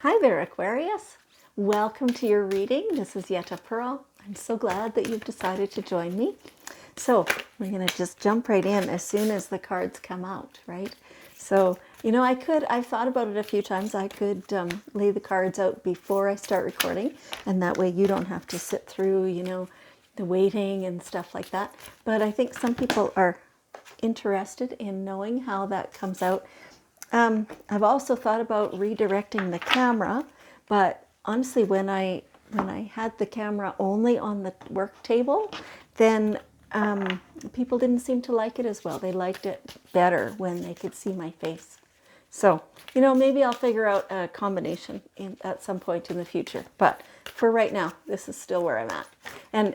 Hi there, Aquarius. Welcome to your reading. This is Yetta Pearl. I'm so glad that you've decided to join me. So we're going to just jump right in as soon as the cards come out, right? So, I've thought about it a few times. I could lay the cards out before I start recording, and that way you don't have to sit through, the waiting and stuff like that. But I think some people are interested in knowing how that comes out. I've also thought about redirecting the camera, but honestly, when I had the camera only on the work table, then people didn't seem to like it as well. They liked it better when they could see my face. So, maybe I'll figure out a combination at some point in the future. But for right now, this is still where I'm at. And,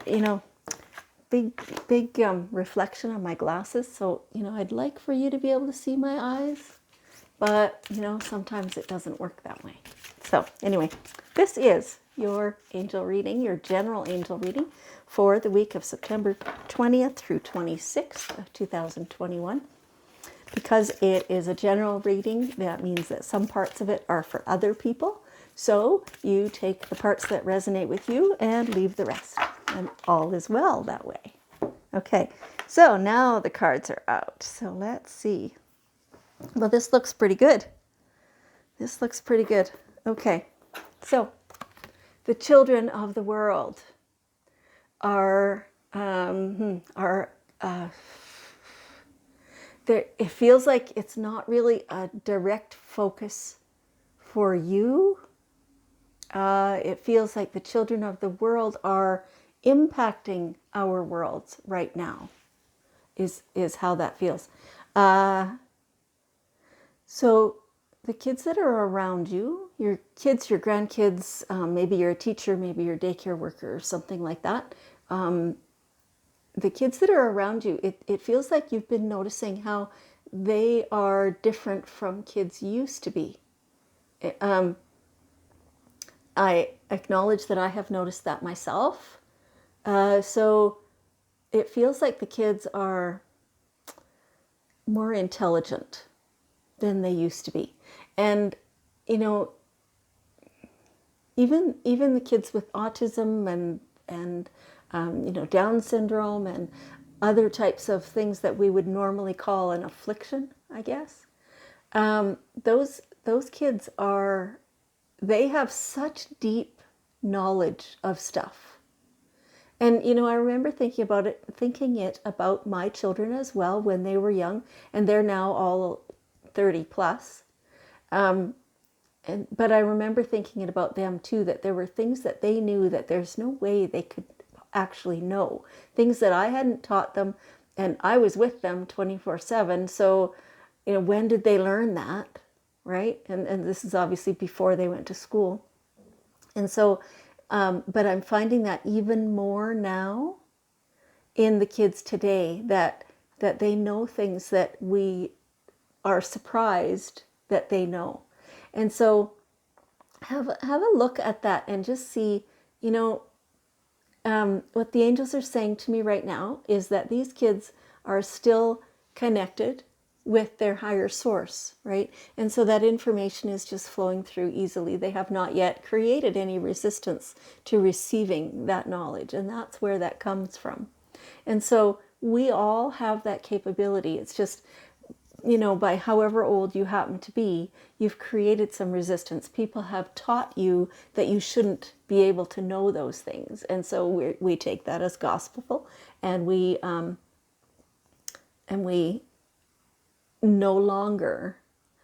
big reflection on my glasses. So, I'd like for you to be able to see my eyes. But, sometimes it doesn't work that way. So anyway, this is your angel reading, your general angel reading for the week of September 20th through 26th of 2021. Because it is a general reading, that means that some parts of it are for other people. So you take the parts that resonate with you and leave the rest. And all is well that way. Okay, so now the cards are out. So let's see. Well, this looks pretty good. This looks pretty good. Okay, so the children of the world are there. It feels like it's not really a direct focus for you. It feels like the children of the world are impacting our worlds right now. Is how that feels. So the kids that are around you, your kids, your grandkids, maybe you're a teacher, maybe you're a daycare worker or something like that. The kids that are around you, it feels like you've been noticing how they are different from kids used to be. I acknowledge that I have noticed that myself. So it feels like the kids are more intelligent than they used to be. And, even the kids with autism and Down syndrome and other types of things that we would normally call an affliction, I guess. Those kids they have such deep knowledge of stuff. And, I remember thinking it about my children as well when they were young, and they're now all 30 plus. But I remember thinking it about them too, that there were things that they knew that there's no way they could actually know. Things that I hadn't taught them, and I was with them 24/7. So, when did they learn that, right? And this is obviously before they went to school. And so, but I'm finding that even more now in the kids today, that they know things that we are surprised that they know. And so have a look at that and just see, what the angels are saying to me right now is that these kids are still connected with their higher source, right? And so that information is just flowing through easily. They have not yet created any resistance to receiving that knowledge, and that's where that comes from. And so we all have that capability. It's just, by however old you happen to be, you've created some resistance. People have taught you that you shouldn't be able to know those things. And so we take that as gospel, and we no longer,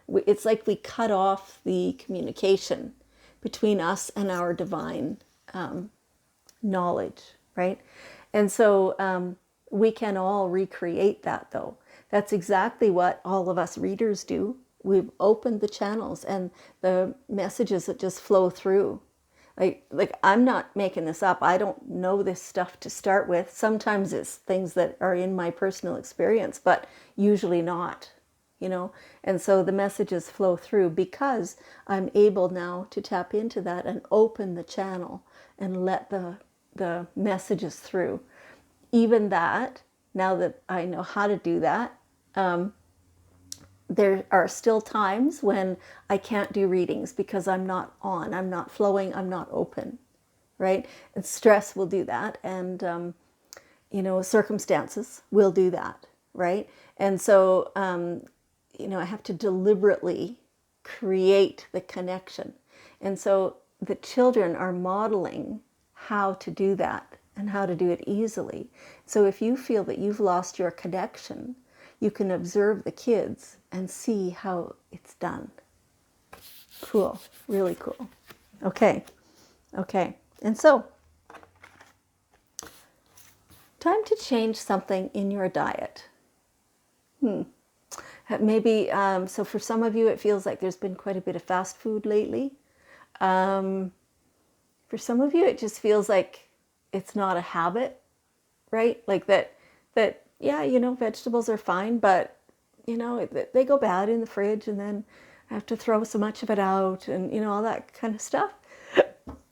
it's like we cut off the communication between us and our divine knowledge, right? And so we can all recreate that, though. That's exactly what all of us readers do. We've opened the channels and the messages that just flow through. Like I'm not making this up. I don't know this stuff to start with. Sometimes it's things that are in my personal experience, but usually not, And so the messages flow through because I'm able now to tap into that and open the channel and let the messages through. Even that, now that I know how to do that, there are still times when I can't do readings because I'm not on, I'm not flowing, I'm not open, right? And stress will do that. And, circumstances will do that, right? And so, I have to deliberately create the connection. And so the children are modeling how to do that and how to do it easily. So if you feel that you've lost your connection, you can observe the kids and see how it's done. Cool, really cool. Okay. And so, time to change something in your diet. Maybe, so for some of you, it feels like there's been quite a bit of fast food lately. For some of you, it just feels like it's not a habit, right? Like yeah, vegetables are fine, but, they go bad in the fridge and then I have to throw so much of it out and, all that kind of stuff.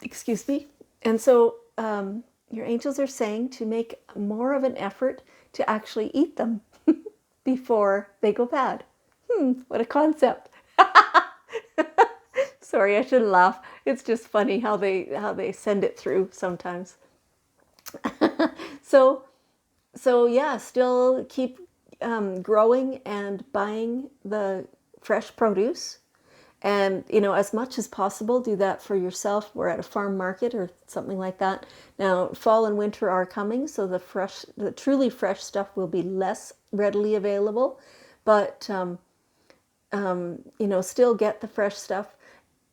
Excuse me. And so your angels are saying to make more of an effort to actually eat them before they go bad. What a concept. Sorry, I shouldn't laugh. It's just funny how they send it through sometimes. So yeah, still keep growing and buying the fresh produce. And, as much as possible, do that for yourself. We're at a farm market or something like that. Now, fall and winter are coming, so the truly fresh stuff will be less readily available. But, still get the fresh stuff.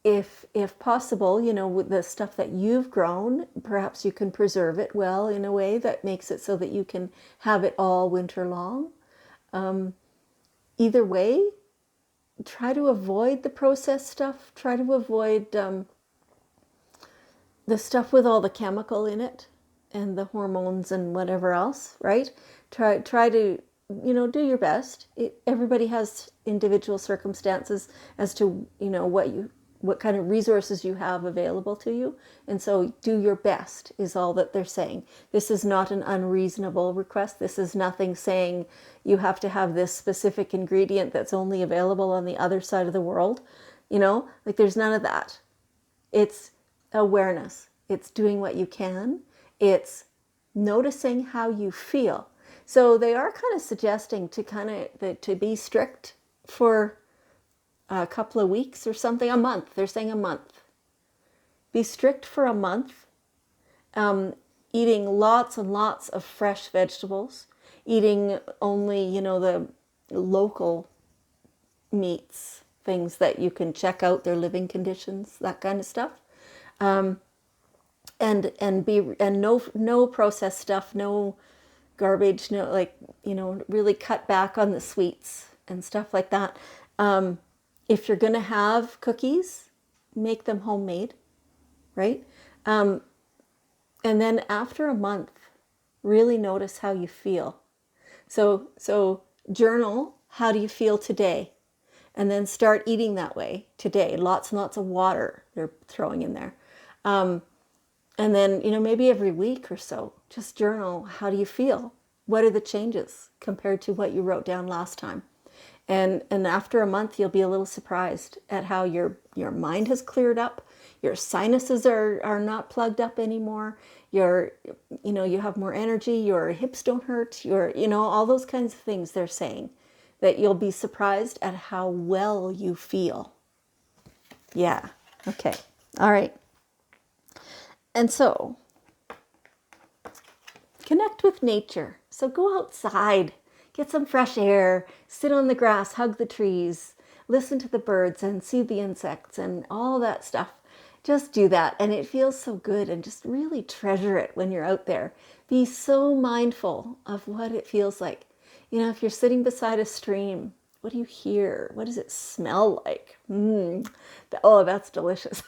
If possible, with the stuff that you've grown, perhaps you can preserve it well in a way that makes it so that you can have it all winter long. Either way, try to avoid the processed stuff. Try to avoid the stuff with all the chemical in it and the hormones and whatever else, right? Try to, do your best. Everybody has individual circumstances as to, what kind of resources you have available to you. And so do your best is all that they're saying. This is not an unreasonable request. This is nothing saying you have to have this specific ingredient that's only available on the other side of the world. There's none of that. It's awareness. It's doing what you can. It's noticing how you feel. So they are kind of suggesting to be strict for a couple of weeks or something, a month. They're saying a month. Be strict for a month, eating lots and lots of fresh vegetables, eating only, the local meats, things that you can check out their living conditions, that kind of stuff. And no processed stuff, no garbage, really cut back on the sweets and stuff like that. If you're going to have cookies, make them homemade, right? And then after a month, really notice how you feel. So journal, how do you feel today? And then start eating that way today. Lots and lots of water they're throwing in there. And then, maybe every week or so, just journal, how do you feel? What are the changes compared to what you wrote down last time? And after a month, you'll be a little surprised at how your mind has cleared up. Your sinuses are not plugged up anymore. You have more energy. Your hips don't hurt. All those kinds of things they're saying. That you'll be surprised at how well you feel. Yeah. Okay. All right. And so, connect with nature. So go outside. Get some fresh air, sit on the grass, hug the trees, listen to the birds and see the insects and all that stuff. Just do that. And it feels so good, and just really treasure it when you're out there. Be so mindful of what it feels like. If you're sitting beside a stream, what do you hear? What does it smell like? Oh, that's delicious.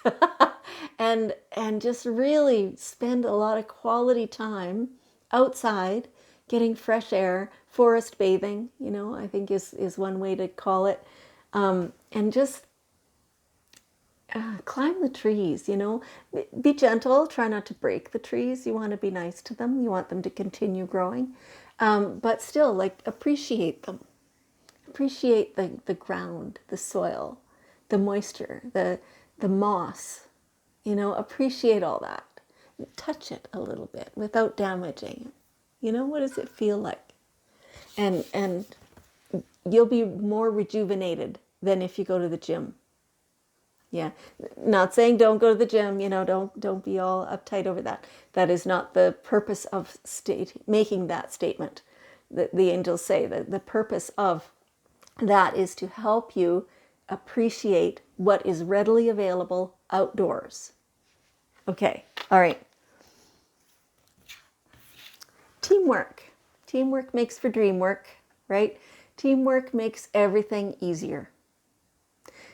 and just really spend a lot of quality time outside, getting fresh air. Forest bathing, I think is one way to call it. And just climb the trees, Be gentle. Try not to break the trees. You want to be nice to them. You want them to continue growing. But still, appreciate them. appreciate the ground, the soil, the moisture, the moss, appreciate all that. Touch it a little bit without damaging it. What does it feel like? And you'll be more rejuvenated than if you go to the gym. Yeah, not saying don't go to the gym, don't be all uptight over that. That is not the purpose of making that statement. The angels say that the purpose of that is to help you appreciate what is readily available outdoors. Okay, all right. Teamwork. Teamwork makes for dream work, right? Teamwork makes everything easier.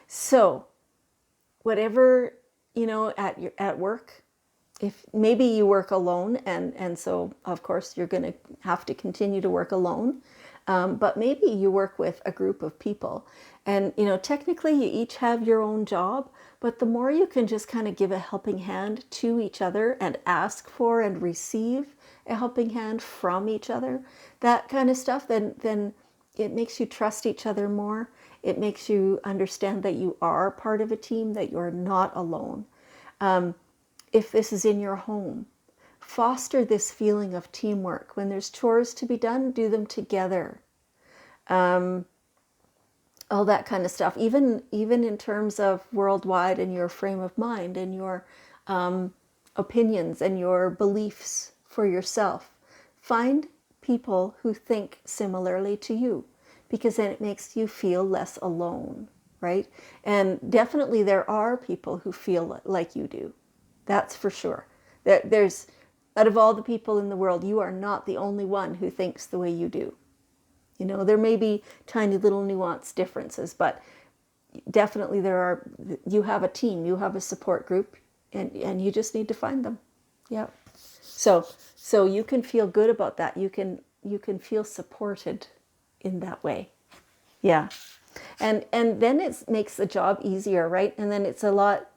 So, whatever, at work, if maybe you work alone, and so of course you're going to have to continue to work alone, but maybe you work with a group of people, and technically you each have your own job, but the more you can just kind of give a helping hand to each other and ask for and receive a helping hand from each other, that kind of stuff, then it makes you trust each other more. It makes you understand that you are part of a team, that you're not alone. If this is in your home, foster this feeling of teamwork. When there's chores to be done, do them together. All that kind of stuff. Even in terms of worldwide and your frame of mind and your opinions and your beliefs for yourself. Find people who think similarly to you, because then it makes you feel less alone, right? And definitely there are people who feel like you do. That's for sure. There's, out of all the people in the world, you are not the only one who thinks the way you do. There may be tiny little nuanced differences, but definitely you have a team, you have a support group, and you just need to find them. Yeah. So you can feel good about that. You can feel supported in that way. Yeah. And then it makes the job easier, right? And then it's a lot,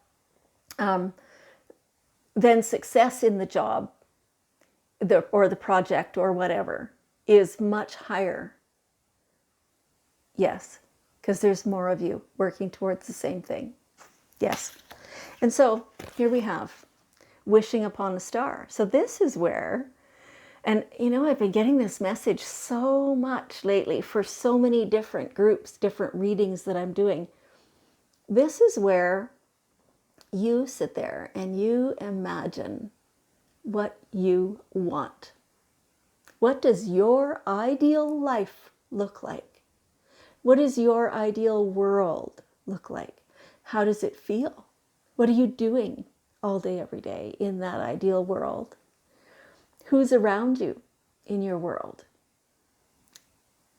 then success in the job or the project or whatever is much higher. Yes, because there's more of you working towards the same thing. Yes. And so here we have wishing upon a star. So this is where, and I've been getting this message so much lately for so many different groups, different readings that I'm doing. This is where you sit there and you imagine what you want. What does your ideal life look like? What does your ideal world look like? How does it feel? What are you doing all day, every day in that ideal world? Who's around you in your world?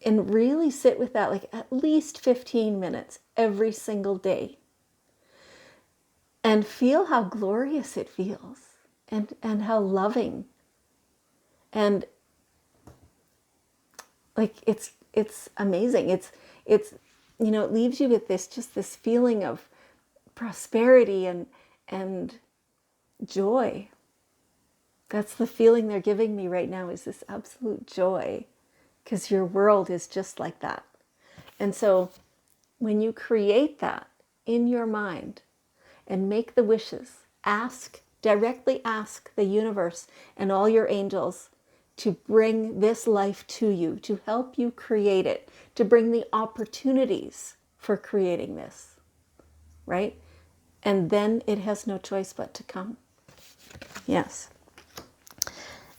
And really sit with that, like at least 15 minutes every single day. And feel how glorious it feels and how loving. And like it's amazing. It's it leaves you with this feeling of prosperity and joy. That's the feeling they're giving me right now, is this absolute joy, because your world is just like that. And so when you create that in your mind and make the wishes, directly ask the universe and all your angels to bring this life to you, to help you create it, to bring the opportunities for creating this, right? And then it has no choice but to come. Yes.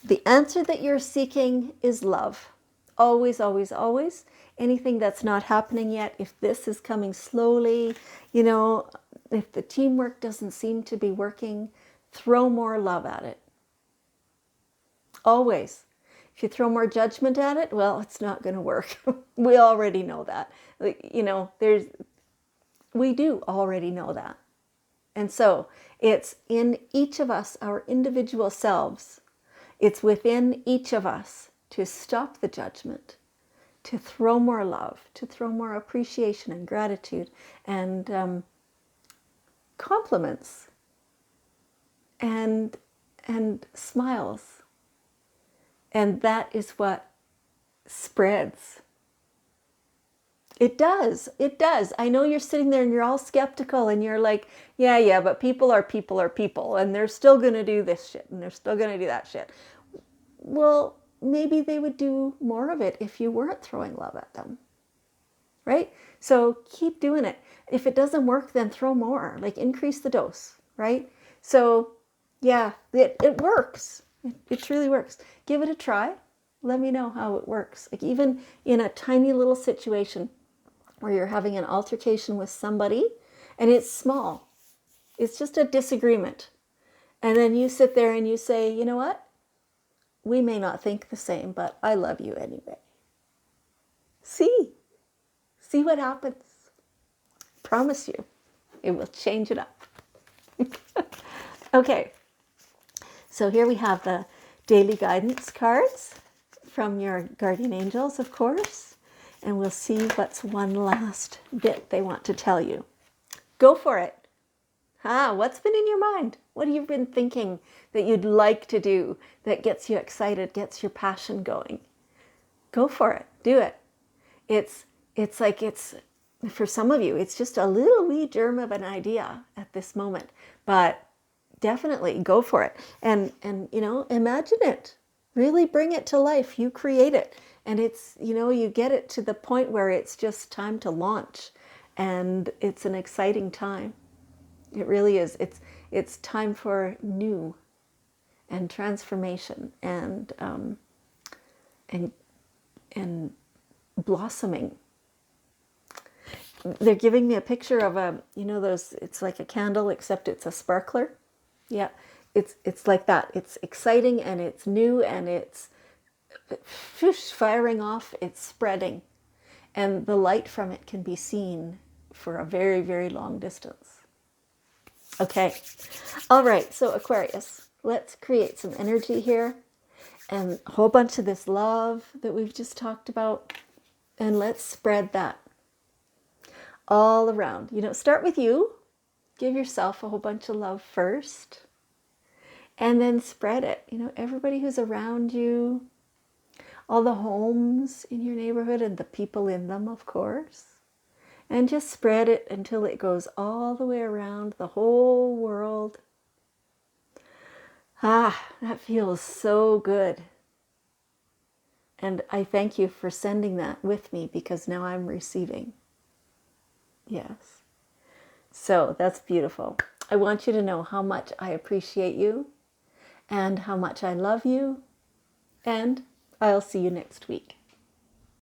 The answer that you're seeking is love. Always, always, always. Anything that's not happening yet, if this is coming slowly, if the teamwork doesn't seem to be working, throw more love at it. Always. If you throw more judgment at it, well, it's not going to work. We already know that. We do already know that. And so it's in each of us, our individual selves. It's within each of us to stop the judgment, to throw more love, to throw more appreciation and gratitude and compliments and smiles. And that is what spreads. It does. It does. I know you're sitting there and you're all skeptical and you're like, yeah, but people are people are people and they're still going to do this shit and they're still going to do that shit. Well, maybe they would do more of it if you weren't throwing love at them, right? So keep doing it. If it doesn't work, then throw more, like increase the dose, right? So yeah, it works. It truly works. Give it a try. Let me know how it works. Like even in a tiny little situation where you're having an altercation with somebody and it's small, it's just a disagreement. And then you sit there and you say, you know what? We may not think the same, but I love you anyway. See what happens. Promise you, it will change it up. Okay, so here we have the daily guidance cards from your guardian angels, of course, and we'll see what's one last bit they want to tell you. Go for it. What's been in your mind? What have you been thinking that you'd like to do that gets you excited, gets your passion going? Go for it. Do it. It's like for some of you, it's just a little wee germ of an idea at this moment, but definitely go for it. And imagine it. Really bring it to life. You create it. And it's, you get it to the point where it's just time to launch. And it's an exciting time. It really is. It's time for new and transformation and blossoming. They're giving me a picture of those, it's like a candle except it's a sparkler. Yeah, it's like that. It's exciting and it's new and it's firing off, it's spreading. And the light from it can be seen for a very, very long distance. Okay, all right, so Aquarius, let's create some energy here and a whole bunch of this love that we've just talked about, and let's spread that all around. Start with you. Give yourself a whole bunch of love first, and then spread it. Everybody who's around you, all the homes in your neighborhood and the people in them, of course. And just spread it until it goes all the way around the whole world. That feels so good. And I thank you for sending that with me because now I'm receiving. Yes. So that's beautiful. I want you to know how much I appreciate you and how much I love you. And I'll see you next week.